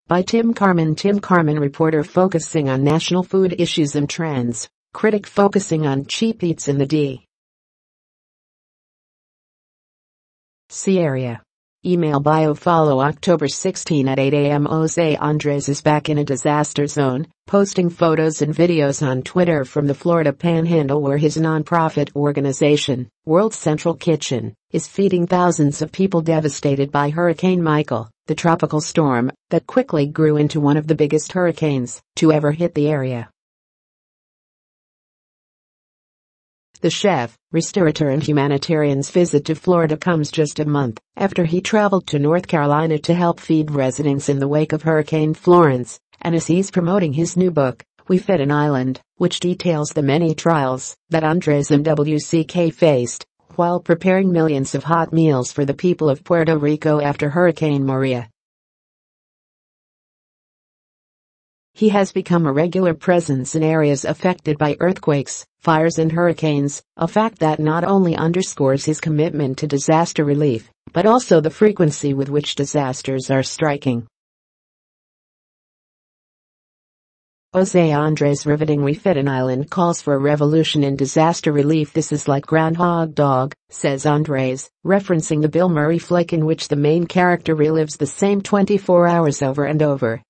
By Tim Carman. Tim Carman, reporter focusing on national food issues and trends, critic focusing on cheap eats in the D.C. area. Email bio follow October 16 at 8 a.m. José Andrés is back in a disaster zone, posting photos and videos on Twitter from the Florida Panhandle where his nonprofit organization, World Central Kitchen, is feeding thousands of people devastated by Hurricane Michael, the tropical storm that quickly grew into one of the biggest hurricanes to ever hit the area. The chef, restaurateur and humanitarian's visit to Florida comes just a month after he traveled to North Carolina to help feed residents in the wake of Hurricane Florence, and as he's promoting his new book, We Fed an Island, which details the many trials that Andrés and WCK faced while preparing millions of hot meals for the people of Puerto Rico after Hurricane Maria. He has become a regular presence in areas affected by earthquakes, fires and hurricanes, a fact that not only underscores his commitment to disaster relief, but also the frequency with which disasters are striking. José Andrés' riveting We Fed an Island calls for a revolution in disaster relief. This is like Groundhog Dog, says Andrés, referencing the Bill Murray flick in which the main character relives the same 24 hours over and over.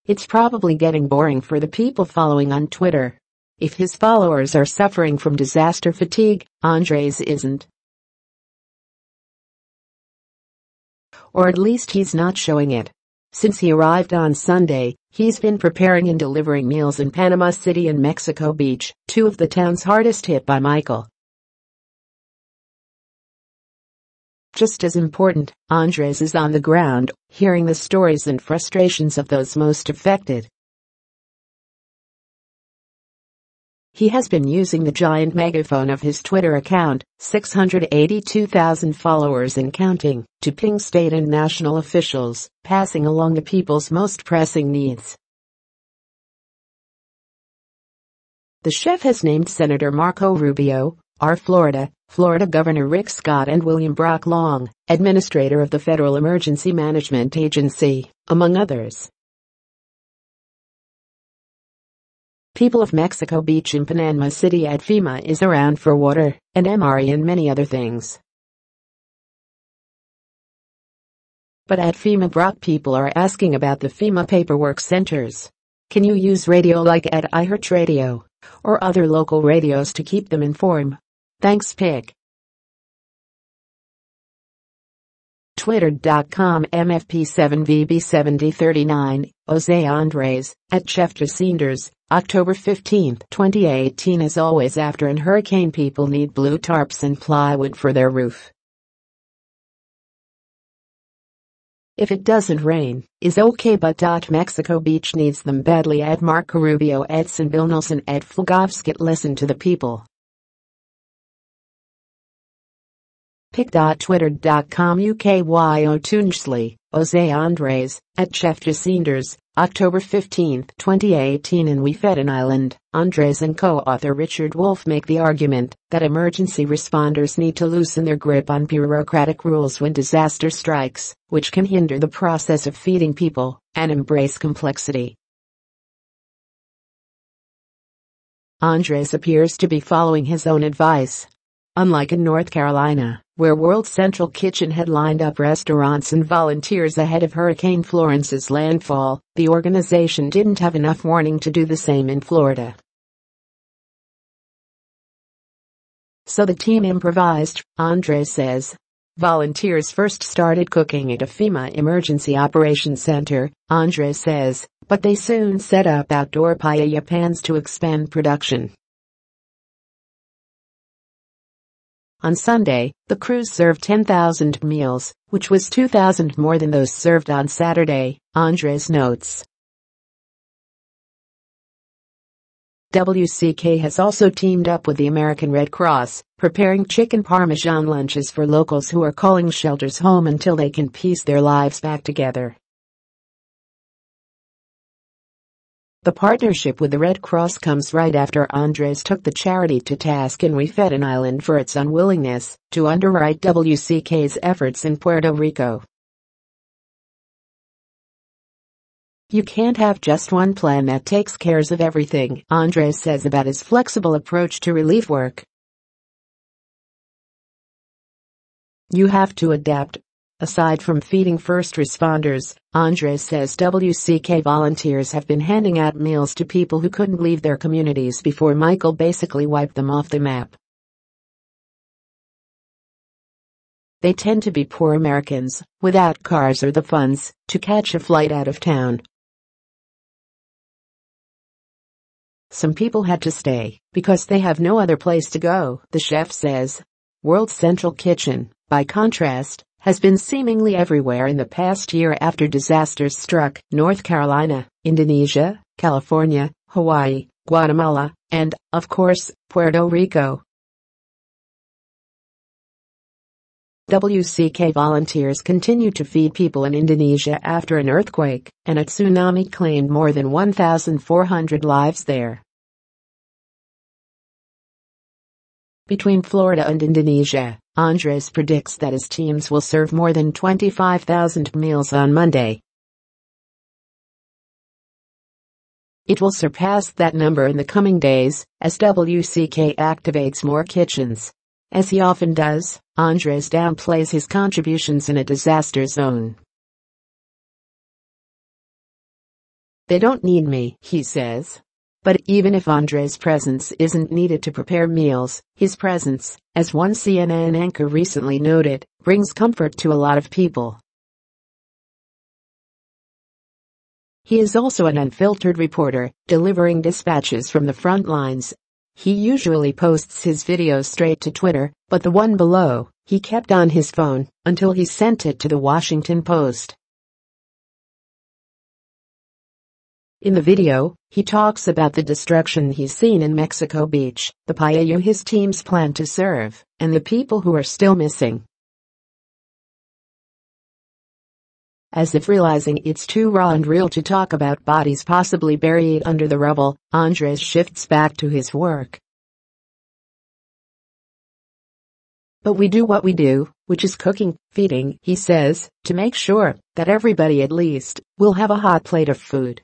It's probably getting boring for the people following on Twitter. If his followers are suffering from disaster fatigue, Andrés isn't. Or at least he's not showing it. Since he arrived on Sunday, he's been preparing and delivering meals in Panama City and Mexico Beach, two of the towns hardest hit by Michael. Just as important, Andrés is on the ground, hearing the stories and frustrations of those most affected. He has been using the giant megaphone of his Twitter account, 682,000 followers and counting, to ping state and national officials, passing along the people's most pressing needs. The chef has named Senator Marco Rubio, Florida Governor Rick Scott and William Brock Long, administrator of the Federal Emergency Management Agency, among others. People of Mexico Beach and Panama City at FEMA is around for water and MRE and many other things. But at FEMA Brock people are asking about the FEMA paperwork centers. Can you use radio like at iHeartRadio or other local radios to keep them informed? Thanks pic. Twitter.com MFP7VB7039, José Andrés, at Chef José Andrés, October 15, 2018. As always, after an hurricane, people need blue tarps and plywood for their roof. If it doesn't rain, is okay, but Mexico Beach needs them badly. At Marco Rubio, Edson Bill Nelson, at Flugovskit. Listen to the people. Pic.twitter.com UKYO Tunsley, José Andrés, at Chef José Andrés, October 15, 2018. In We Fed an Island, Andrés and co-author Richard Wolff make the argument that emergency responders need to loosen their grip on bureaucratic rules when disaster strikes, which can hinder the process of feeding people, and embrace complexity. Andrés appears to be following his own advice. Unlike in North Carolina, where World Central Kitchen had lined up restaurants and volunteers ahead of Hurricane Florence's landfall, the organization didn't have enough warning to do the same in Florida. So the team improvised, Andrés says. Volunteers first started cooking at a FEMA Emergency Operations Center, Andrés says, but they soon set up outdoor paella pans to expand production. On Sunday, the crews served 10,000 meals, which was 2,000 more than those served on Saturday, Andrés notes. WCK has also teamed up with the American Red Cross, preparing chicken parmesan lunches for locals who are calling shelters home until they can piece their lives back together. The partnership with the Red Cross comes right after Andres took the charity to task and refed an island for its unwillingness to underwrite WCK's efforts in Puerto Rico. You can't have just one plan that takes care of everything, Andres says about his flexible approach to relief work. You have to adapt. Aside from feeding first responders, Andres says WCK volunteers have been handing out meals to people who couldn't leave their communities before Michael basically wiped them off the map. They tend to be poor Americans, without cars or the funds to catch a flight out of town. Some people had to stay because they have no other place to go, the chef says. World Central Kitchen, by contrast, has been seemingly everywhere in the past year after disasters struck North Carolina, Indonesia, California, Hawaii, Guatemala, and, of course, Puerto Rico. WCK volunteers continue to feed people in Indonesia after an earthquake and a tsunami claimed more than 1,400 lives there. Between Florida and Indonesia, Andres predicts that his teams will serve more than 25,000 meals on Monday. It will surpass that number in the coming days as WCK activates more kitchens. As he often does, Andres downplays his contributions in a disaster zone. They don't need me, he says. But even if Andres' presence isn't needed to prepare meals, his presence, as one CNN anchor recently noted, brings comfort to a lot of people. He is also an unfiltered reporter, delivering dispatches from the front lines. He usually posts his videos straight to Twitter, but the one below, he kept on his phone until he sent it to the Washington Post. In the video, he talks about the destruction he's seen in Mexico Beach, the paella his teams plan to serve, and the people who are still missing. As if realizing it's too raw and real to talk about bodies possibly buried under the rubble, Andres shifts back to his work. But we do what we do, which is cooking, feeding, he says, to make sure that everybody at least will have a hot plate of food.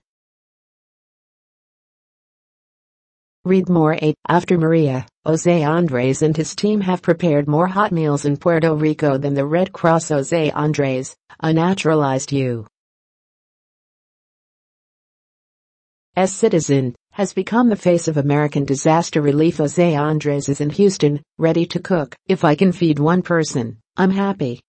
Read more. After Maria, José Andrés and his team have prepared more hot meals in Puerto Rico than the Red Cross. José Andrés, a naturalized U.S. citizen, has become the face of American disaster relief. José Andrés is in Houston, ready to cook. If I can feed one person, I'm happy.